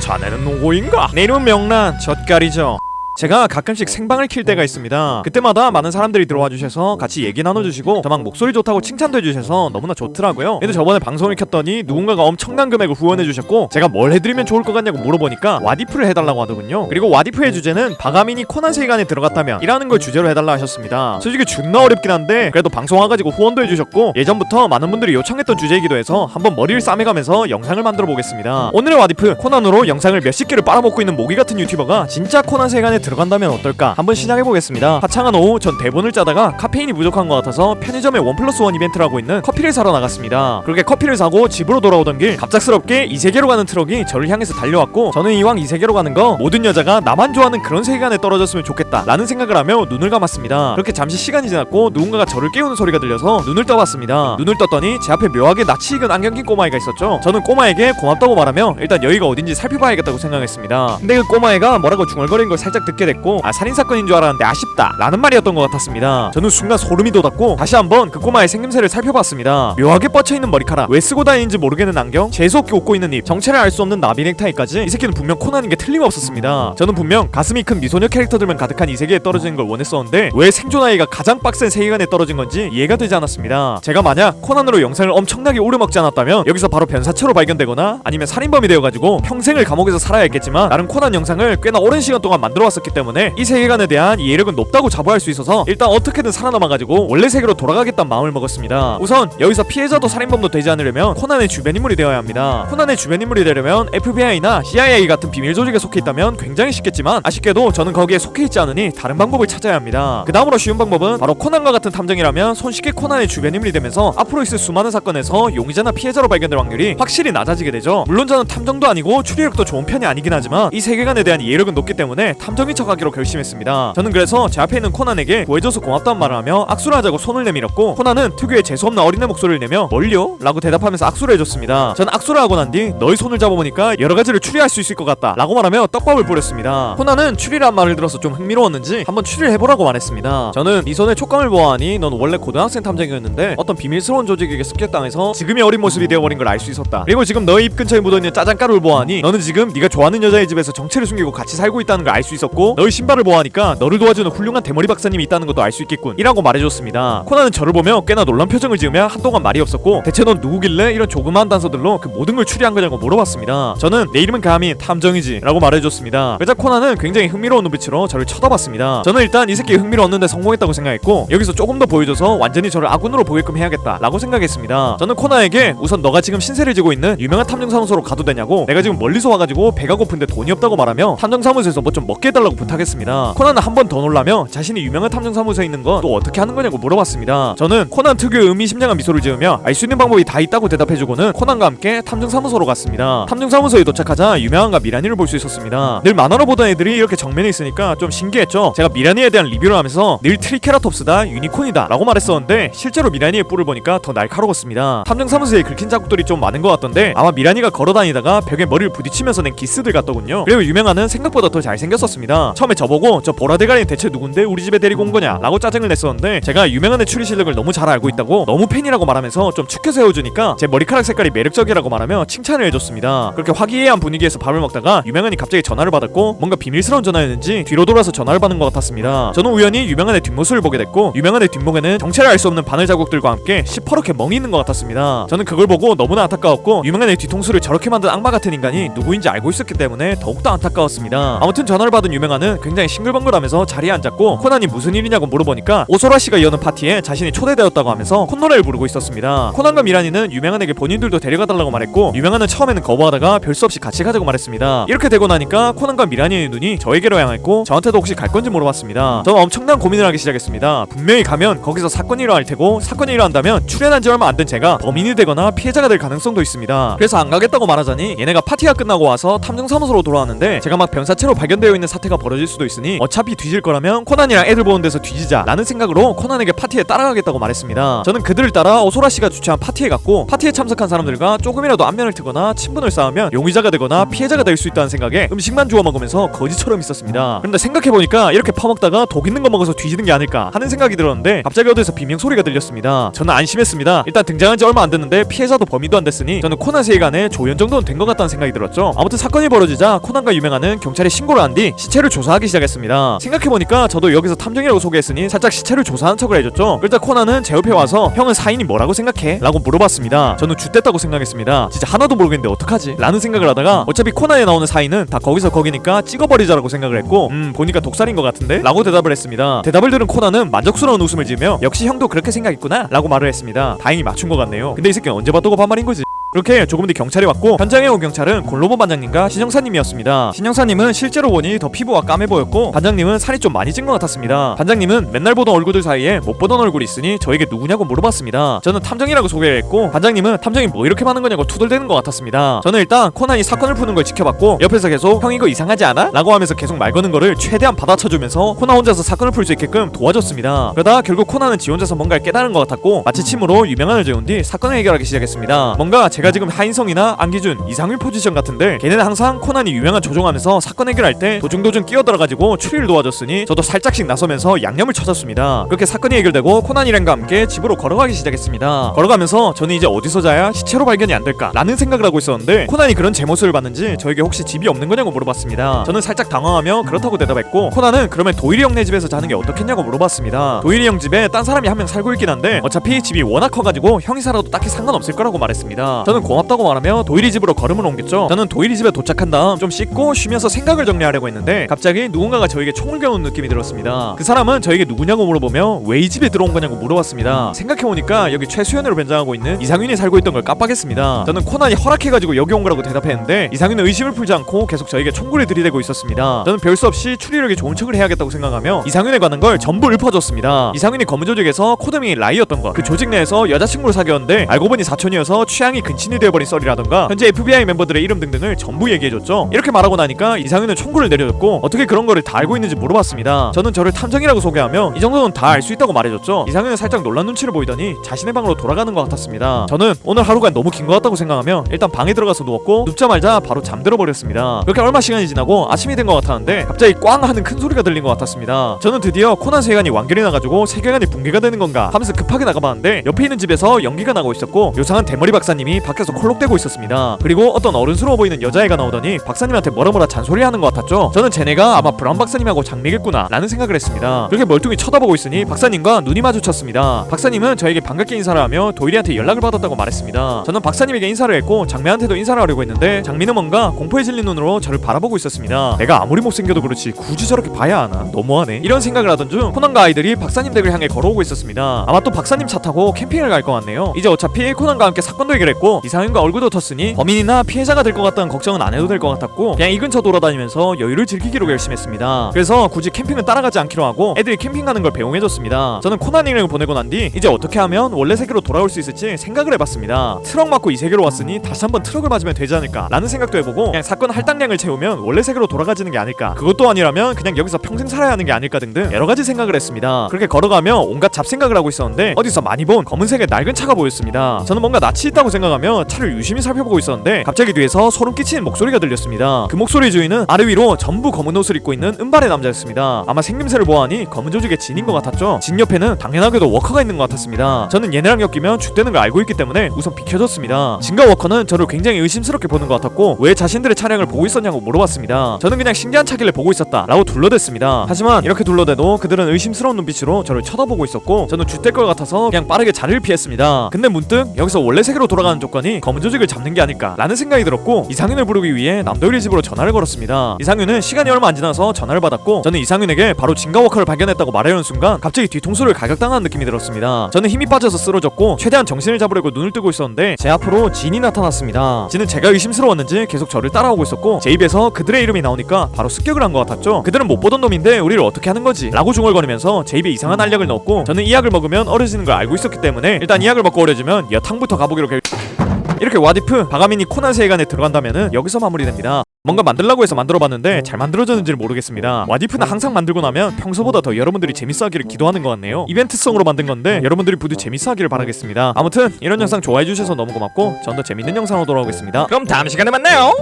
자네는 누구인가? 내 이름은 명란 젓갈이죠. 제가 가끔씩 생방을 킬 때가 있습니다. 그때마다 많은 사람들이 들어와 주셔서 같이 얘기 나눠주시고 저막 목소리 좋다고 칭찬도 해주셔서 너무나 좋더라고요. 근데 저번에 방송을 켰더니 누군가가 엄청난 금액을 후원해주셨고 제가 뭘 해드리면 좋을 것 같냐고 물어보니까 와디프를 해달라고 하더군요. 그리고 와디프의 주제는 바가민이 코난 세계관에 들어갔다면 이라는 걸 주제로 해달라 하셨습니다. 솔직히 존나 어렵긴 한데 그래도 방송 와가지고 후원도 해주셨고 예전부터 많은 분들이 요청했던 주제이기도 해서 한번 머리를 싸매가면서 영상을 만들어 보겠습니다. 오늘의 와디프, 코난으로 영상을 몇십 개를 빨아먹고 있는 모기 같은 유튜버가 진짜 코난 세계관에 들어간다면 어떨까? 한번 시작해보겠습니다. 화창한 오후 전 대본을 짜다가 카페인이 부족한 것 같아서 편의점에 1+1 이벤트를 하고 있는 커피를 사러 나갔습니다. 그렇게 커피를 사고 집으로 돌아오던 길 갑작스럽게 이 세계로 가는 트럭이 저를 향해서 달려왔고 저는 이왕 이 세계로 가는 거 모든 여자가 나만 좋아하는 그런 세계관에 떨어졌으면 좋겠다 라는 생각을 하며 눈을 감았습니다. 그렇게 잠시 시간이 지났고 누군가가 저를 깨우는 소리가 들려서 눈을 떠봤습니다. 눈을 떴더니 제 앞에 묘하게 낯이 익은 안경 낀 꼬마애가 있었죠. 저는 꼬마에게 고맙다고 말하며 일단 여기가 어딘지 살펴봐야겠다고 생각했습니다. 근데 그 꼬마애가 뭐라고 중얼거리는 걸 살짝 듣게 됐고 살인사건인 줄 알았는데 아쉽다 라는 말이었던 것 같았습니다. 저는 순간 소름이 돋았고 다시 한번 그 꼬마의 생김새를 살펴봤습니다. 묘하게 뻗쳐있는 머리카락, 왜 쓰고 다니는지 모르겠는 안경, 재수없게 웃고 있는 입, 정체를 알 수 없는 나비 넥타이까지 이 새끼는 분명 코난인 게 틀림없었습니다. 저는 분명 가슴이 큰 미소녀 캐릭터들만 가득한 이 세계에 떨어지는 걸 원했었는데 왜 생존하기가 가장 빡센 세계관에 떨어진 건지 이해가 되지 않았습니다. 제가 만약 코난으로 영상을 엄청나게 오래 먹지 않았다면 여기서 바로 변사체로 발견되거나 아니면 살인범이 되어가지고 평생을 감옥에서 살아야 했겠지만 나는 코난 영상을 꽤나 오랜 시간 동안 만들어왔었기 때문에 이 세계관에 대한 이해력은 높다고 자부할 수 있어서 일단 어떻게든 살아남아가지고 원래 세계로 돌아가겠다는 마음을 먹었습니다. 우선 여기서 피해자도 살인범도 되지 않으려면 코난의 주변 인물이 되어야 합니다. 코난의 주변 인물이 되려면 FBI나 CIA 같은 비밀 조직에 속해 있다면 굉장히 쉽겠지만 아쉽게도 저는 거기에 속해 있지 않으니 다른 방법을 찾아야 합니다. 그 다음으로 쉬운 방법은 바로 코난과 같은 탐정이라면 손쉽게 코난의 주변 인물이 되면서 앞으로 있을 수많은 사건에서 용의자나 피해자로 발견될 확률이 확실히 낮아지게 되죠. 물론 저는 탐정도 아니고 추리력도 좋은 편이 아니긴 하지만 이 세계관에 대한 이해력은 높기 때문에 탐정인 척하기로 결심했습니다. 저는 그래서 제 앞에 있는 코난에게 구해줘서 고맙다는 말을 하며 악수를 하자고 손을 내밀었고 코난은 특유의 재수없는 어린애 목소리를 내며 뭘요? 라고 대답하면서 악수를 해줬습니다. 저는 악수를 하고 난 뒤 너의 손을 잡아보니까 여러가지를 추리할 수 있을 것 같다 라고 말하며 떡밥을 뿌렸습니다. 코난은 추리란 말을 들어서 좀 흥미로웠는지 한번 추리를 해보라고 말했습니다. 저는 네 손에 촉감을 보아하니 넌 원래 고등학생 탐정이었는데 어떤 비밀스러운 조직에게 습격당해서 지금의 어린 모습이 되어버린 걸 알 수 있었다. 그리고 지금 너의 입 근처에 묻어있는 짜장가루를 보아하니 너는 지금 네가 좋아하는 여자의 집에서 정체를 숨기고 같이 살고 있다는 걸 알 수 있었고 너의 신발을 보아하니까 너를 도와주는 훌륭한 대머리 박사님이 있다는 것도 알 수 있겠군 이라고 말해줬습니다. 코난은 저를 보며 꽤나 놀란 표정을 지으며 한동안 말이 없었고 대체 넌 누구길래 이런 조그마한 단서들로 그 모든 걸 추리한 거냐고 물어봤습니다. 저는 내 이름은 감히 탐정이지 라고 말해줬습니다. 그러자 코난은 굉장히 흥미로운 눈빛으로 저를 쳐다봤습니다. 저는 일단 이 새끼 흥미로웠는데 성공했다고 생각했고 여기서 조금 더 보여줘서 완전히 저를 아군으로 보게끔 해야겠다 라고 생각했습니다. 저는 코난에게 우선 너가 지금 신세를 지고 있는 유명한 탐정사무소로 가도 되냐고 내가 지금 멀리서 와가지고 배가 고픈데 돈이 없다고 말하며 탐정사무소에서 뭐 좀 먹게 해달라고 부탁했습니다. 코난은 한 번 더 놀라며 자신이 유명한 탐정사무소에 있는 건 또 어떻게 하는 거냐고 물어봤습니다. 저는 코난 특유의 의미심장한 미소를 지으며 알 수 있는 방법이 다 있다고 대답해주고는 코난과 함께 탐정사무소로 갔습니다. 탐정사무소에 도착하자 유명한가 미라니를 볼 수 있었습니다. 늘 만화로 보던 애들이 이렇게 정면에 있으니까 좀 신기했죠. 제가 미라니에 대한 리뷰를 하면서 늘 트리케라톱스다 유니콘이다 라고 말했었는데 실제로 미라니의 뿔을 보니까 더 날카로웠습니다. 탐정사무소에 긁힌 자국들이 좀 많은 것 같던데 아마 미라니가 걸어다니다가 벽에 머리를 부딪히면서 낸 기스들 같더군요. 그리고 유명한은 생각보다 더 잘생겼었습니다. 처음에 저보고 저 보라대가리는 대체 누군데 우리 집에 데리고 온 거냐 라고 짜증을 냈었는데 제가 유명한의 추리 실력을 너무 잘 알고 있다고 너무 팬이라고 말하면서 좀 축혀 세워주니까 제 머리카락 색깔이 매력적이라고 말하며 칭찬을 해줬습니다. 그렇게 화기애애한 분위기에서 밥을 먹다가 유명한이 갑자기 전화를 받았고 뭔가 비밀스러운 전화였는지 뒤로 돌아서 전화를 받는 것 같았습니다. 저는 우연히 유명한의 뒷모습을 보게 됐고 유명한의 뒷목에는 정체를 알 수 없는 바늘 자국들과 함께 시퍼렇게 멍이 있는 것 같았습니다. 저는 그걸 보고 너무나 안타까웠고 유명한의 뒤통수를 저렇게 만든 악마 같은 인간이 누구인지 알고 있었기 때문에 더욱더 안타까웠습니다. 아무튼 전화를 받은 유명한은 굉장히 싱글벙글하면서 자리에 앉았고 코난이 무슨 일이냐고 물어보니까 오소라 씨가 여는 파티에 자신이 초대되었다고 하면서 콧노래를 부르고 있었습니다. 코난과 미라니는 유명한에게 본인들도 데려가달라고 말했고 유명한은 처음에는 거부하다가 별 수 없이 같이 가자고 말했습니다. 이렇게 되고 나니까 코난과 미라니의 눈이 저에게로 향했고 저한테도 혹시 갈 건지 물어봤습니다. 저는 엄청난 고민을 하기 시작했습니다. 분명히 가면 거기서 사건이 일어날 테고 사건이 일어난다면 출연한 지 얼마 안 된 제가 범인이 되거나 피해자가 될 가능성도 있습니다. 그래서 안 가겠다고 말하자니 얘네가 파티가 끝나고 와서 탐정사무소로 돌아왔는데 제가 막 변사체로 발견되어 있는 사태가 벌어질 수도 있으니 어차피 뒤질 거라면 코난이랑 애들 보는 데서 뒤지자 라는 생각으로 코난에게 파티에 따라가겠다고 말했습니다. 저는 그들을 따라 오소라씨가 주최한 파티에 갔고, 파티에 참석한 사람들과 조금이라도 안면을 트거나 친분을 쌓으면 용의자가 되거나 피해자가 될 수 있다는 생각에 음식만 주워 먹으면서 거지처럼 있었습니다. 그런데 생각해보니까 이렇게 퍼먹다가 독 있는 거 먹어서 뒤지는 게 아닐까 하는 생각이 들었는데, 갑자기 어디서 비명소리가 들렸습니다. 저는 안심했습니다. 일단 등장한 지 얼마 안 됐는데 피해자도 범인도 안 됐으니 저는 코난 세계관에 조연 정도는 된 것 같다는 생각이 들었죠. 아무튼 사건이 벌어지자 코난과 유명한은 경찰에 신고를 한 뒤 시체를 조사하기 시작했습니다. 생각해보니까 저도 여기서 탐정이라고 소개했으니 살짝 시체를 조사하는 척을 해줬죠. 그러자 코난은 제 옆에 와서 형은 사인이 뭐라고 생각해? 라고 물어봤습니다. 저는 쭌됐다고 생각했습니다. 진짜 하나도 모르겠는데 어떡하지? 라는 생각을 하다가 어차피 코난에 나오는 사인은 다 거기서 거기니까 찍어버리자라고 생각을 했고, 보니까 독살인 것 같은데? 라고 대답을 했습니다. 대답을 들은 코난은 만족스러운 웃음을 지으며 역시 형도 그렇게 생각했구나 라고 말을 했습니다. 다행히 맞춘 것 같네요. 근데 이 새끼는 언제 봐도 반말인 거지? 그렇게 조금 뒤 경찰이 왔고, 현장에 온 경찰은 골로보 반장님과 신형사님이었습니다. 신형사님은 실제로 보니 더 피부가 까매 보였고, 반장님은 살이 좀 많이 찐 것 같았습니다. 반장님은 맨날 보던 얼굴들 사이에 못 보던 얼굴이 있으니 저에게 누구냐고 물어봤습니다. 저는 탐정이라고 소개를 했고, 반장님은 탐정이 뭐 이렇게 많은 거냐고 투덜대는 것 같았습니다. 저는 일단 코난이 사건을 푸는 걸 지켜봤고, 옆에서 계속 형 이거 이상하지 않아? 라고 하면서 계속 말 거는 거를 최대한 받아쳐주면서 코난 혼자서 사건을 풀 수 있게끔 도와줬습니다. 그러다 결국 코난은 지 혼자서 뭔가를 깨달은 것 같았고, 마치 침으로 유명한을 재운 뒤 사건을 해결하기 시작했습니다. 뭔가 제가 지금 하인성이나 안기준, 이상윤 포지션 같은데, 걔네는 항상 코난이 유명한 조종하면서 사건 해결할 때 도중도중 끼어들어가지고 추리를 도와줬으니 저도 살짝씩 나서면서 양념을 쳐줬습니다. 그렇게 사건이 해결되고 코난 일행과 함께 집으로 걸어가기 시작했습니다. 걸어가면서 저는 이제 어디서 자야 시체로 발견이 안 될까 라는 생각을 하고 있었는데, 코난이 그런 제 모습을 봤는지 저에게 혹시 집이 없는 거냐고 물어봤습니다. 저는 살짝 당황하며 그렇다고 대답했고, 코난은 그러면 도일이 형네 집에서 자는 게 어떻겠냐고 물어봤습니다. 도일이 형 집에 딴 사람이 한 명 살고 있긴 한데 어차피 집이 워낙 커가지고 형이 살아도 딱히 상관없을 거라고 말했습니다. 저는 고맙다고 말하며 도일이 집으로 걸음을 옮겼죠. 저는 도일이 집에 도착한 다음 좀 씻고 쉬면서 생각을 정리하려고 했는데, 갑자기 누군가가 저에게 총을 겨누는 느낌이 들었습니다. 그 사람은 저에게 누구냐고 물어보며 왜 이 집에 들어온 거냐고 물어봤습니다. 생각해보니까 여기 최수연으로 변장하고 있는 이상윤이 살고 있던 걸 깜빡했습니다. 저는 코난이 허락해가지고 여기 온 거라고 대답했는데, 이상윤은 의심을 풀지 않고 계속 저에게 총구를 들이대고 있었습니다. 저는 별 수 없이 추리력이 좋은 척을 해야겠다고 생각하며 이상윤에 관한 걸 전부 읊어줬습니다. 이상윤이 검은 조직에서 코드명이 라이였던 것, 그 조직 내에서 여자친구를 사귀었는데 알고 보니 사촌이어서 취향이 근친이 되어버린 썰이라던가 현재 FBI 멤버들의 이름 등등을 전부 얘기해줬죠. 이렇게 말하고 나니까 이상윤은 총구를 내려줬고, 어떻게 그런 거를 다 알고 있는지 물어봤습니다. 저는 저를 탐정이라고 소개하며 이 정도는 다 알 수 있다고 말해줬죠. 이상윤은 살짝 놀란 눈치를 보이더니 자신의 방으로 돌아가는 것 같았습니다. 저는 오늘 하루가 너무 긴 것 같다고 생각하며 일단 방에 들어가서 누웠고, 눕자마자 바로 잠들어 버렸습니다. 그렇게 얼마 시간이 지나고 아침이 된 것 같았는데 갑자기 꽝 하는 큰 소리가 들린 것 같았습니다. 저는 드디어 코난 세계관이 완결이 나가지고 세계관이 붕괴가 되는 건가 하면서 급하게 나가봤는데, 옆에 있는 집에서 연기가 나고 있었고 요상한 대머리 박사님이 밖에서 콜록대고 있었습니다. 그리고 어떤 어른스러워 보이는 여자애가 나오더니 박사님한테 뭐라 잔소리하는 것 같았죠. 저는 쟤네가 아마 브라운 박사님하고 장미겠구나 라는 생각을 했습니다. 그렇게 멀뚱히 쳐다보고 있으니 박사님과 눈이 마주쳤습니다. 박사님은 저에게 반갑게 인사를 하며 도일이한테 연락을 받았다고 말했습니다. 저는 박사님에게 인사를 했고 장미한테도 인사를 하려고 했는데, 장미는 뭔가 공포에 질린 눈으로 저를 바라보고 있었습니다. 내가 아무리 못생겨도 그렇지 굳이 저렇게 봐야 하나? 너무하네. 이런 생각을 하던 중 코난과 아이들이 박사님 댁을 향해 걸어오고 있었습니다. 아마 또 박사님 차 타고 캠핑을 갈 것 같네요. 이제 어차피 코난과 함께 사건도 해결했고 이상윤과 얼굴도 텄으니 범인이나 피해자가 될 것 같다는 걱정은 안 해도 될 것 같았고, 그냥 이 근처 돌아다니면서 여유를 즐기기로 결심했습니다. 그래서 굳이 캠핑은 따라가지 않기로 하고 애들이 캠핑 가는 걸 배웅해줬습니다. 저는 코난 일행을 보내고 난 뒤 이제 어떻게 하면 원래 세계로 돌아올 수 있을지 생각을 해봤습니다. 트럭 맞고 이 세계로 왔으니 다시 한번 트럭을 맞으면 되지 않을까 라는 생각도 해보고, 그냥 사건 할당량을 채우면 원래 세계로 돌아가지는 게 아닐까, 그것도 아니라면 그냥 여기서 평생 살아야 하는 게 아닐까 등등 여러가지 생각을 했습니다. 그렇게 걸어가며 온갖 잡생각을 하고 있었는데 어디서 많이 본 검은색의 낡은 차가 보였습니다. 저는 뭔가 낯이 있다고 생각하며 차를 유심히 살펴보고 있었는데 갑자기 뒤에서 소름 끼치는 목소리가 들렸습니다. 그 목소리 주인은 아래 위로 전부 검은 옷을 입고 있는 은발의 남자였습니다. 아마 생김새를 보아하니 검은 조직의 진인 것 같았죠. 진 옆에는 당연하게도 워커가 있는 것 같았습니다. 저는 얘네랑 엮이면 죽되는 걸 알고 있기 때문에 우선 비켜줬습니다. 진과 워커는 저를 굉장히 의심스럽게 보는 것 같았고 왜 자신들의 차량을 보고 있었냐고 물어봤습니다. 저는 그냥 신기한 차길래 보고 있었다 라고 둘러댔습니다. 하지만 이렇게 둘러대도 그들은 의심스러운 눈빛으로 저를 쳐다보고 있었고, 저는 쥐될 것 같아서 그냥 빠르게 자리를 피했습니다. 근데 문득 여기서 원래 세계로 돌아가는 조건이 검은 조직을 잡는 게 아닐까 라는 생각이 들었고, 이상윤을 부르기 위해 남도일이 집으로 전화를 걸었습니다. 이상윤은 시간이 얼마 안 지나서 전화를 받았고, 저는 이상윤에게 바로 진과 워커를 발견했다고 말하려는 순간 갑자기 뒤통수를 갈격당하는 느낌이 들었습니다. 저는 힘이 빠져서 쓰러졌고 최대한 정신을 잡으려고 눈을 뜨고 있었는데 제 앞으로 진이 나타났습니다. 진은 제가 의심스러웠는지 계속 저를 따라오고 있었고, 제 입에서 그들의 이름이 나오니까 바로 습격을 한 것 같았죠. 그들은 못 보던 놈인데 우리를 어떻게 하는 거지? 라고 중얼거리면서 제 입에 이상한 알약을 넣었고, 저는 이 약을 먹으면 어려지는 걸 알고 있었기 때문에 일단 이 약을 먹고 어려지면 여탕부터 가보기로 이렇게 왓이프 바가민이 코난 세계관에 들어간다면은 여기서 마무리됩니다. 뭔가 만들라고 해서 만들어봤는데 잘 만들어졌는지를 모르겠습니다. 왓이프는 항상 만들고 나면 평소보다 더 여러분들이 재밌어하기를 기도하는 것 같네요. 이벤트성으로 만든 건데 여러분들이 부디 재밌어하기를 바라겠습니다. 아무튼 이런 영상 좋아해주셔서 너무 고맙고 전 더 재밌는 영상으로 돌아오겠습니다. 그럼 다음 시간에 만나요.